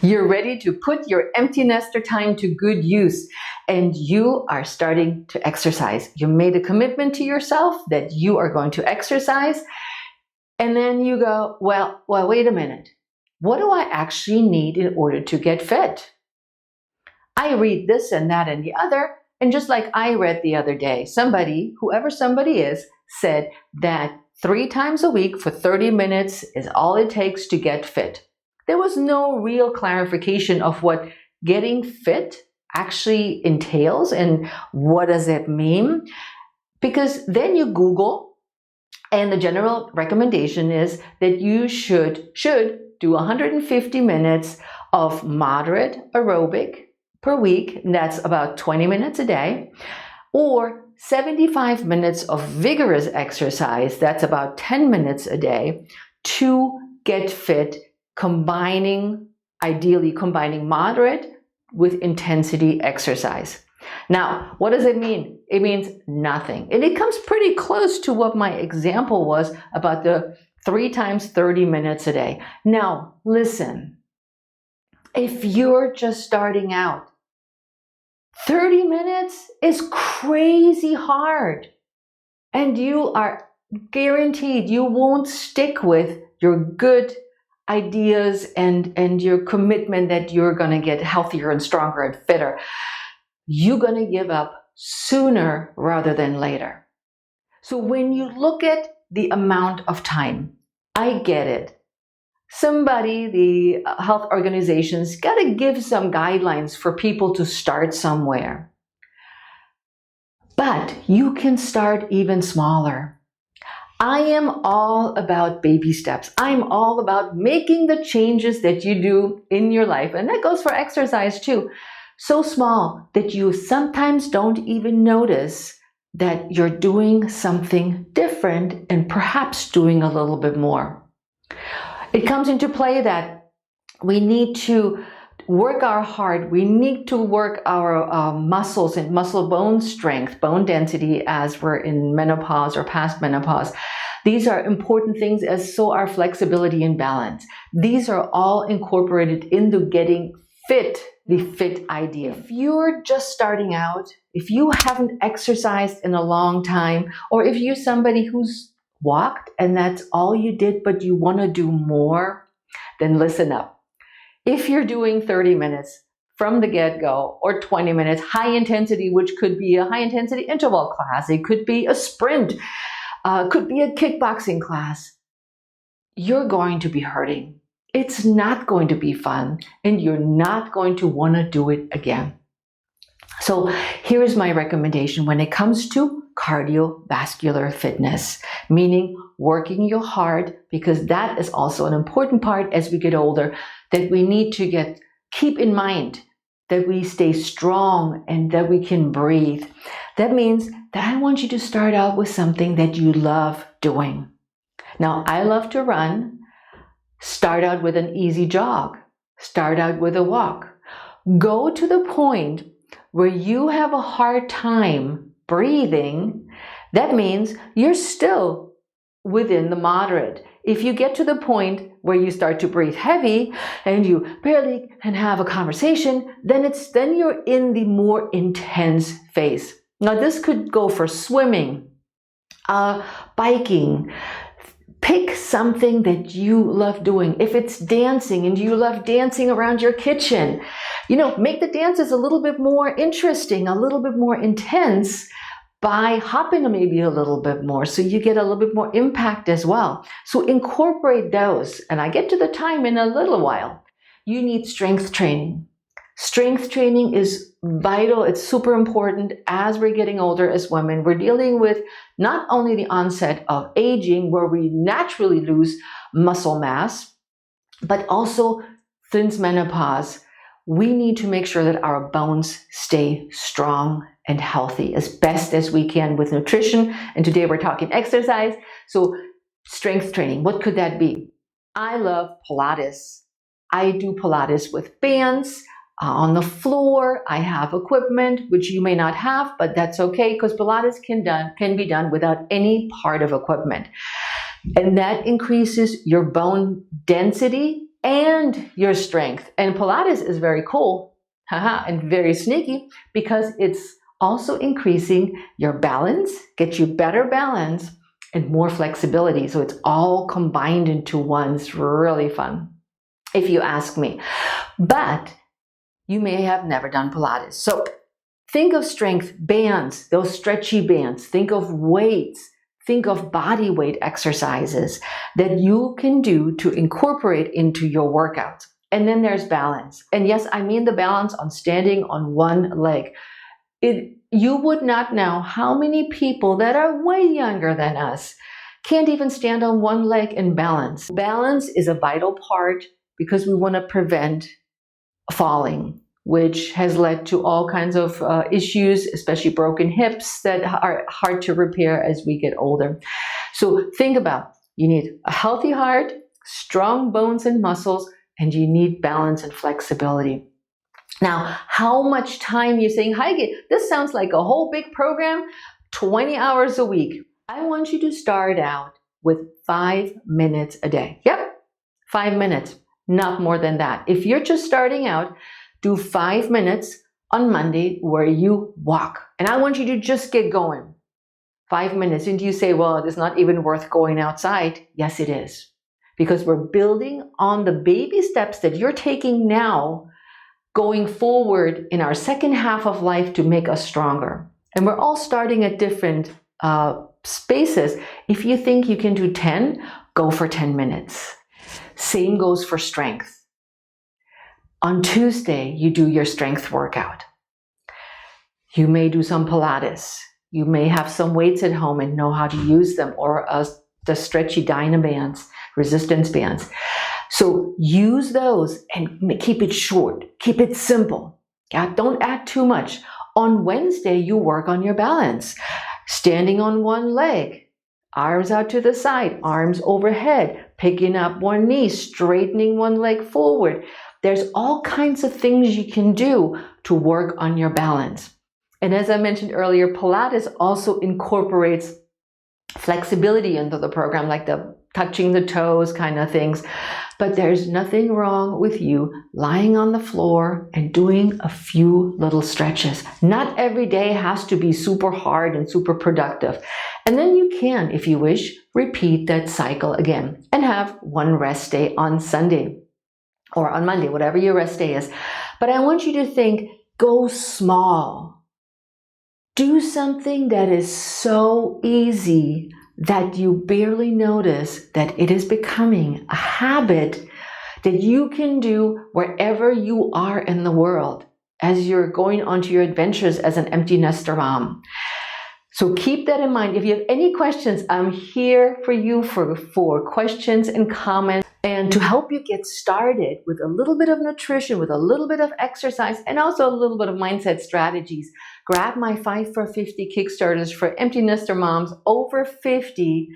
You're ready to put your empty nester time to good use, and you are starting to exercise. You made a commitment to yourself that you are going to exercise, and then you go, well, wait a minute. What do I actually need in order to get fit? I read this and that and the other, and just like I read the other day, somebody, whoever somebody is, said that 3 times a week for 30 minutes is all it takes to get fit. There was no real clarification of what getting fit actually entails and what does it mean. Because then you Google, and the general recommendation is that you should do 150 minutes of moderate aerobic per week, and that's about 20 minutes a day, or 75 minutes of vigorous exercise, that's about 10 minutes a day, to get fit, ideally combining moderate with intensity exercise. Now, what does it mean? It means nothing. And it comes pretty close to what my example was about the 3 times 30 minutes a day. Now, listen, if you're just starting out, 30 minutes is crazy hard, and you are guaranteed you won't stick with your good ideas and your commitment that you're going to get healthier and stronger and fitter. You're going to give up sooner rather than later. So when you look at the amount of time, I get it. Somebody, the health organizations, got to give some guidelines for people to start somewhere. But you can start even smaller. I am all about baby steps. I'm all about making the changes that you do in your life, and that goes for exercise too. So small that you sometimes don't even notice that you're doing something different and perhaps doing a little bit more. It comes into play that we need to work our heart. We need to work our muscles and muscle bone strength, bone density as we're in menopause or past menopause. These are important things, as so are flexibility and balance. These are all incorporated into getting fit, the fit idea. If you're just starting out, if you haven't exercised in a long time, or if you're somebody who's walked and that's all you did, but you want to do more, then listen up. If you're doing 30 minutes from the get-go or 20 minutes high intensity, which could be a high intensity interval class, it could be a sprint, could be a kickboxing class, you're going to be hurting. It's not going to be fun, and you're not going to want to do it again. So here is my recommendation when it comes to cardiovascular fitness, meaning working your heart, because that is also an important part as we get older, that we need to keep in mind that we stay strong and that we can breathe. That means that I want you to start out with something that you love doing. Now, I love to run. Start out with an easy jog. Start out with a walk. Go to the point where you have a hard time breathing. That means you're still within the moderate. If you get to the point where you start to breathe heavy and you barely can have a conversation, then you're in the more intense phase. Now, this could go for swimming, biking. Pick something that you love doing. If it's dancing and you love dancing around your kitchen, make the dances a little bit more interesting, a little bit more intense by hopping maybe a little bit more, so you get a little bit more impact as well. So incorporate those, and I get to the time in a little while. You need strength training. Strength training is vital. It's super important as we're getting older as women. We're dealing with not only the onset of aging, where we naturally lose muscle mass, but also since menopause, we need to make sure that our bones stay strong and healthy as best as we can with nutrition. And today we're talking exercise. So strength training, what could that be? I love Pilates. I do Pilates with bands. On the floor, I have equipment, which you may not have, but that's okay, because Pilates can be done without any part of equipment. And that increases your bone density and your strength. And Pilates is very cool, and very sneaky, because it's also increasing your balance, gets you better balance and more flexibility. So it's all combined into one. It's really fun, if you ask me. But you may have never done Pilates. So think of strength bands, those stretchy bands. Think of weights. Think of body weight exercises that you can do to incorporate into your workouts. And then there's balance. And yes, I mean the balance on standing on one leg. You would not know how many people that are way younger than us can't even stand on one leg and balance. Balance is a vital part because we want to prevent falling, which has led to all kinds of issues, especially broken hips that are hard to repair as we get older. So think about, you need a healthy heart, strong bones and muscles, and you need balance and flexibility. Now, how much time you're saying, Heike, this sounds like a whole big program, 20 hours a week. I want you to start out with 5 minutes a day. Yep, 5 minutes, not more than that. If you're just starting out, do 5 minutes on Monday where you walk. And I want you to just get going. 5 minutes. And you say, well, it's not even worth going outside. Yes, it is. Because we're building on the baby steps that you're taking now, going forward in our second half of life to make us stronger. And we're all starting at different spaces. If you think you can do 10, go for 10 minutes. Same goes for strength. On Tuesday, you do your strength workout. You may do some Pilates. You may have some weights at home and know how to use them, or the stretchy dyna bands, resistance bands. So use those and keep it short, keep it simple. Yeah, don't add too much. On Wednesday, you work on your balance. Standing on one leg, arms out to the side, arms overhead, picking up one knee, straightening one leg forward. There's all kinds of things you can do to work on your balance. And as I mentioned earlier, Pilates also incorporates flexibility into the program, like the touching the toes kind of things. But there's nothing wrong with you lying on the floor and doing a few little stretches. Not every day has to be super hard and super productive. And then you can, if you wish, repeat that cycle again and have one rest day on Sunday or on Monday, whatever your rest day is. But I want you to think, go small. Do something that is so easy that you barely notice that it is becoming a habit that you can do wherever you are in the world as you're going onto your adventures as an empty nester mom. So keep that in mind. If you have any questions, I'm here for you for questions and comments, and to help you get started with a little bit of nutrition, with a little bit of exercise, and also a little bit of mindset strategies. Grab my 5 for 50 Kickstarters for empty nester moms over 50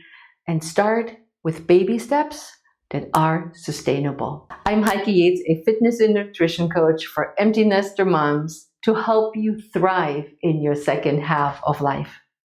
and start with baby steps that are sustainable. I'm Heike Yates, a fitness and nutrition coach for empty nester moms to help you thrive in your second half of life.